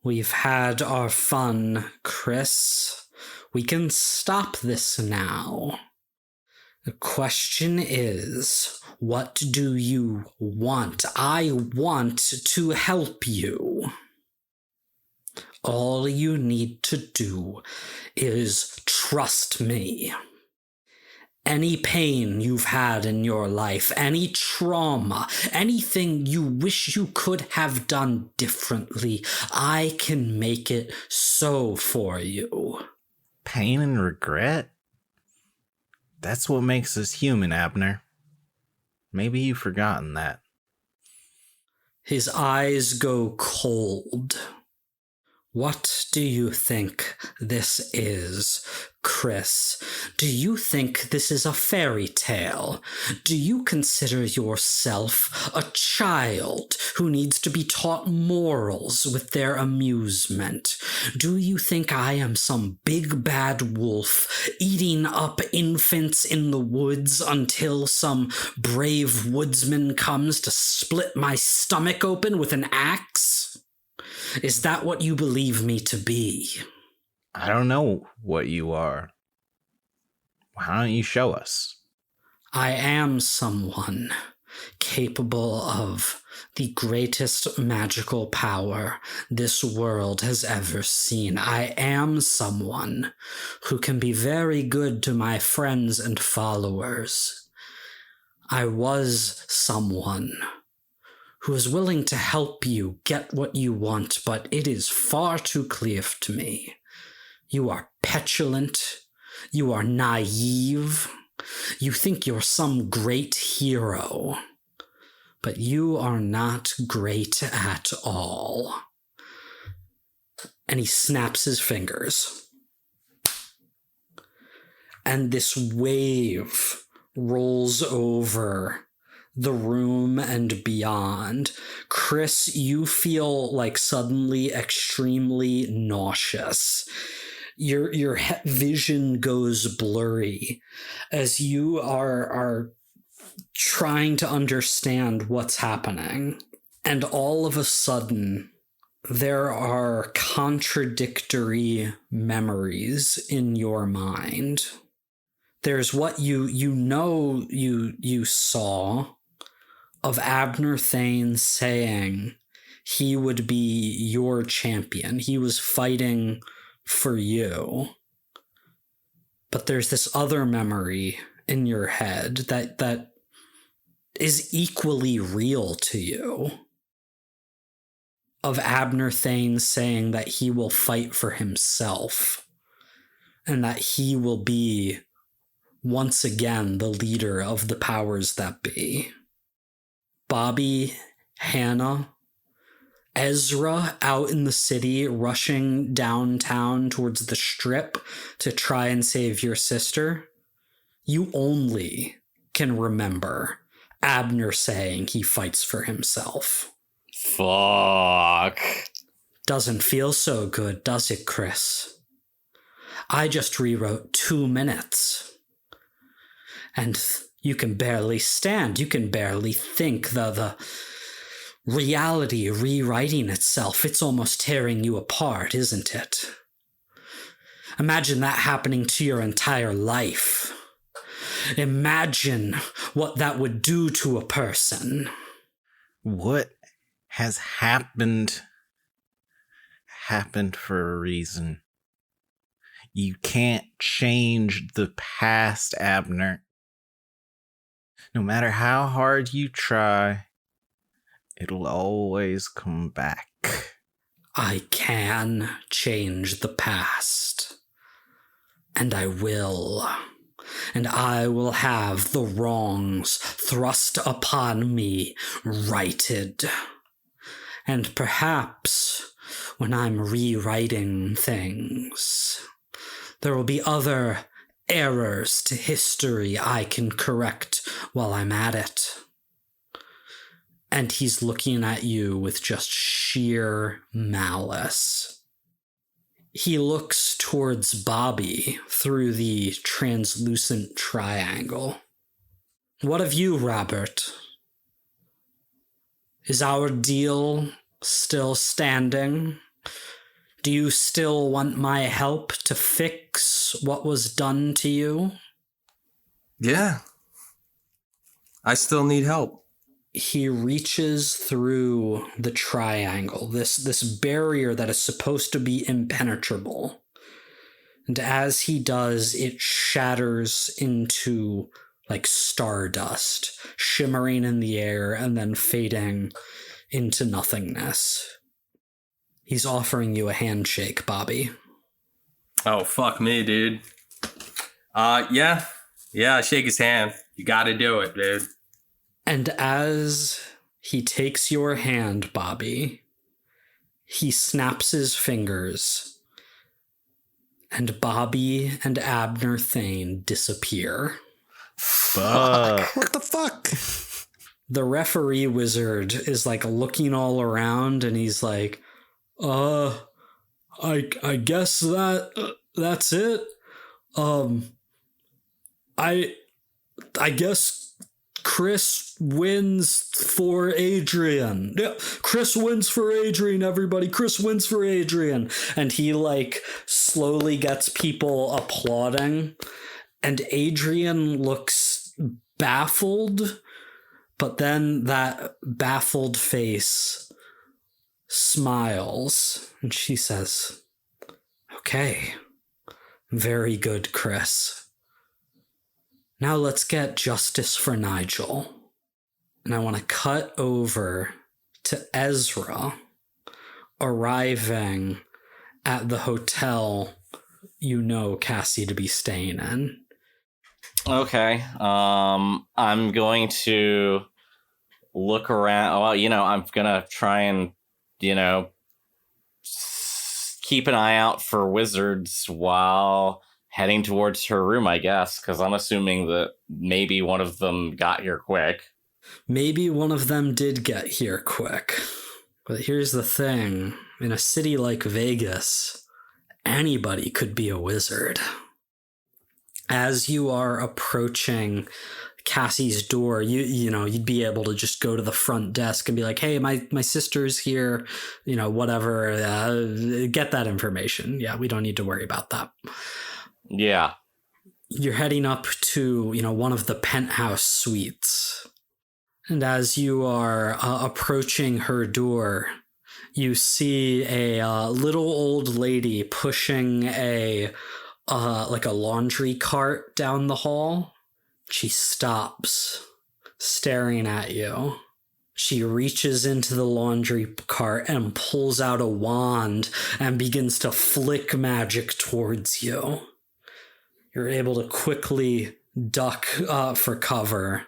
We've had our fun, Chris. We can stop this now. The question is, what do you want? I want to help you. All you need to do is trust me. Any pain you've had in your life, any trauma, anything you wish you could have done differently, I can make it so for you. Pain and regret? That's what makes us human, Abner. Maybe you've forgotten that. His eyes go cold. What do you think this is, Chris? Do you think this is a fairy tale? Do you consider yourself a child who needs to be taught morals with their amusement? Do you think I am some big bad wolf eating up infants in the woods until some brave woodsman comes to split my stomach open with an axe? Is that what you believe me to be? I don't know what you are. Why don't you show us? I am someone capable of the greatest magical power this world has ever seen. I am someone who can be very good to my friends and followers. I was someone who is willing to help you get what you want, but it is far too clear to me. You are petulant. You are naive. You think you're some great hero. But you are not great at all. And he snaps his fingers. And this wave rolls over the room and beyond. Chris, you feel like suddenly extremely nauseous. Your vision goes blurry as you are trying to understand what's happening. And all of a sudden, there are contradictory memories in your mind. There's what you saw of Abner Thane saying he would be your champion. He was fighting for you. But there's this other memory in your head that is equally real to you, of Abner Thane saying that he will fight for himself and that he will be once again the leader of the powers that be. Bobby, Hannah, Ezra out in the city rushing downtown towards the Strip to try and save your sister. You only can remember Abner saying he fights for himself. Fuck. Doesn't feel so good, does it, Chris? I just rewrote 2 minutes. And you can barely stand. You can barely think. The reality rewriting itself, it's almost tearing you apart, isn't it? Imagine that happening to your entire life. Imagine what that would do to a person. What has happened for a reason. You can't change the past, Abner. No matter how hard you try, it'll always come back. I can change the past. And I will. And I will have the wrongs thrust upon me righted. And perhaps when I'm rewriting things, there will be other errors to history I can correct while I'm at it. And he's looking at you with just sheer malice. He looks towards Bobby through the translucent triangle. What of you, Robert? Is our deal still standing? Do you still want my help to fix what was done to you? Yeah. I still need help. He reaches through the triangle, this barrier that is supposed to be impenetrable. And as he does, it shatters into like stardust, shimmering in the air and then fading into nothingness. He's offering you a handshake, Bobby. Oh, fuck me, dude. Yeah, shake his hand. You gotta do it, dude. And as he takes your hand, Bobby, he snaps his fingers, and Bobby and Abner Thane disappear. Fuck. What the fuck? The referee wizard is like looking all around, and he's like, I guess that's it. I guess Chris wins for Adrian. Yeah, Chris wins for Adrian, everybody. Chris wins for Adrian. And he like slowly gets people applauding. And Adrian looks baffled, but then that baffled face smiles. And she says, "Okay, very good, Chris. Now let's get justice for Nigel." And I want to cut over to Ezra arriving at the hotel you know Cassie to be staying in. Okay. I'm going to look around. Well, I'm going to try and, keep an eye out for wizards while heading towards her room, I guess, because I'm assuming that maybe one of them got here quick. Maybe one of them did get here quick. But here's the thing. In a city like Vegas, anybody could be a wizard. As you are approaching Cassie's door, you'd be able to just go to the front desk and be like, "Hey, my sister's here, whatever, get that information." Yeah, we don't need to worry about that. Yeah. You're heading up to, one of the penthouse suites. And as you are approaching her door, you see a little old lady pushing a laundry cart down the hall. She stops, staring at you. She reaches into the laundry cart and pulls out a wand and begins to flick magic towards you. You're able to quickly duck for cover,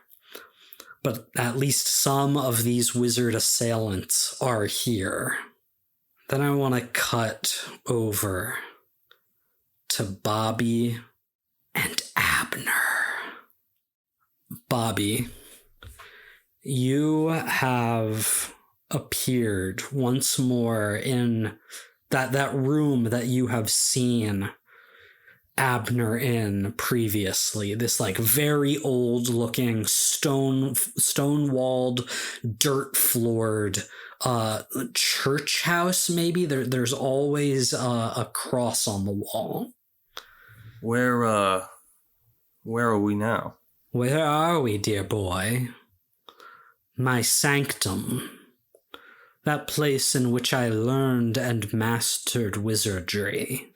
but at least some of these wizard assailants are here. Then I want to cut over to Bobby and Abner. Bobby, you have appeared once more in that room that you have seen Abner in previously. This like very old looking stone-walled, dirt-floored church house, maybe. There's always a cross on the wall. Where are we now? Where are we, dear boy? My sanctum. That place in which I learned and mastered wizardry.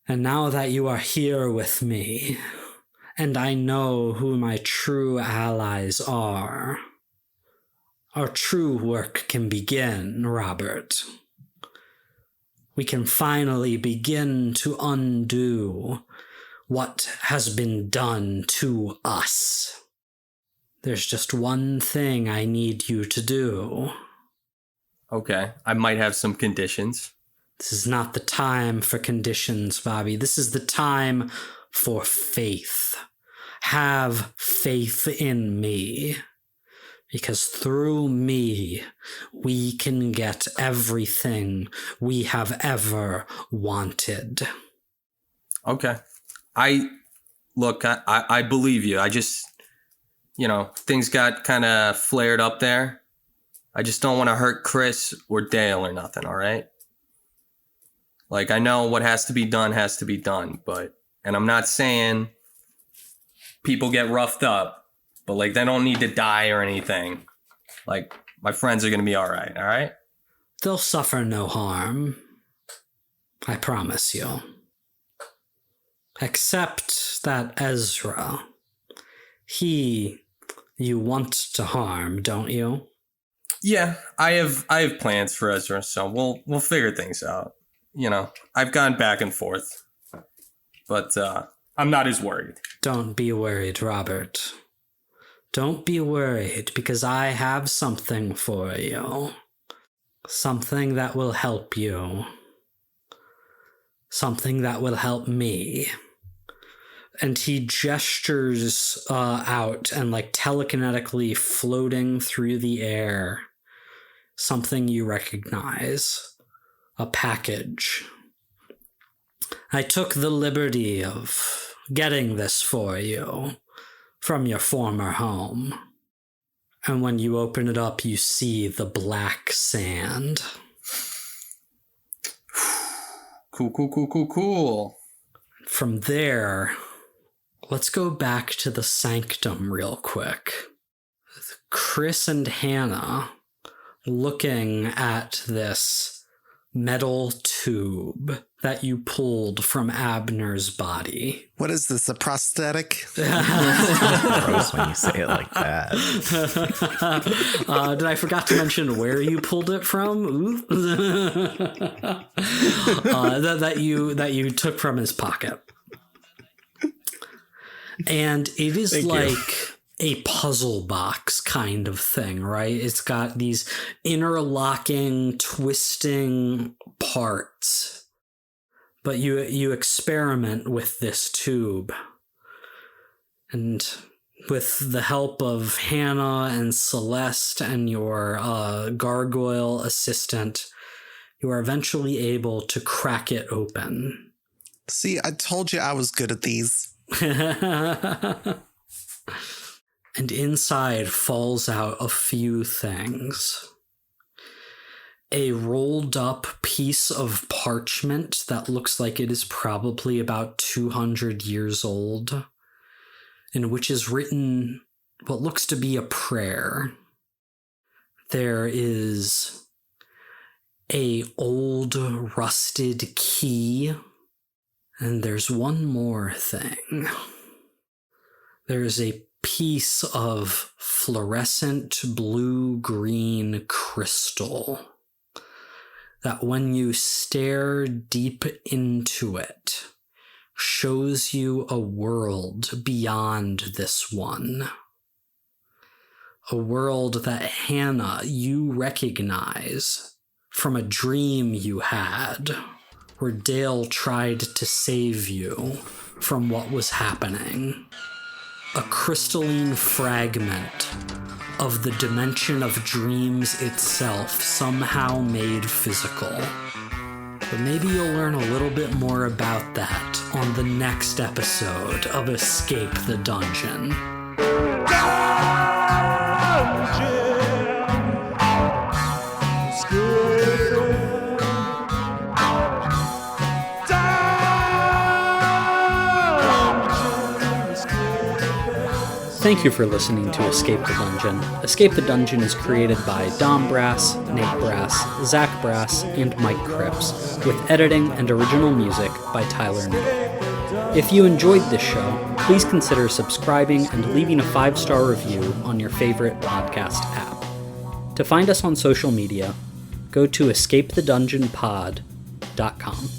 And now that you are here with me, and I know who my true allies are, our true work can begin, Robert. we can finally begin to undo what has been done to us. There's just one thing I need you to do. Okay, I might have some conditions. This is not the time for conditions, Bobby. This is the time for faith. Have faith in me. Because through me, we can get everything we have ever wanted. Okay. I believe you. I just, things got kind of flared up there. I just don't want to hurt Chris or Dale or nothing, all right? Like, I know what has to be done, and I'm not saying people get roughed up, but, like, they don't need to die or anything. Like, my friends are going to be all right? They'll suffer no harm. I promise you. Except that Ezra. You want to harm, don't you? Yeah, I have plans for Ezra, so we'll figure things out. I've gone back and forth, but I'm not as worried. Don't be worried, Robert. Don't be worried, because I have something for you. Something that will help you. Something that will help me. And he gestures out and, like, telekinetically floating through the air. Something you recognize. A package. I took the liberty of getting this for you from your former home. And when you open it up, you see the black sand. Cool. From there, let's go back to the sanctum real quick. Chris and Hannah looking at this metal tube that you pulled from Abner's body. What is this, a prosthetic? Gross when you say it like that. Did I forgot to mention where you pulled it from? that you took from his pocket. And it is a puzzle box kind of thing, right? It's got these interlocking, twisting parts. But you experiment with this tube. And with the help of Hannah and Celeste and your gargoyle assistant, you are eventually able to crack it open. See, I told you I was good at these. And inside falls out a few things. A rolled up piece of parchment that looks like it is probably about 200 years old, in which is written what looks to be a prayer. There is a old rusted key, and there's one more thing. There's a piece of fluorescent blue-green crystal that when you stare deep into it, shows you a world beyond this one. A world that, Hannah, you recognize from a dream you had, where Dale tried to save you from what was happening. A crystalline fragment of the dimension of dreams itself, somehow made physical. But maybe you'll learn a little bit more about that on the next episode of Escape the Dungeon. Thank you for listening to Escape the Dungeon. Escape the Dungeon is created by Dom Brass, Nate Brass, Zach Brass, and Mike Cripps, with editing and original music by Tyler Knittle. If you enjoyed this show, please consider subscribing and leaving a 5-star review on your favorite podcast app. To find us on social media, go to escapethedungeonpod.com www.thebrightlight.com.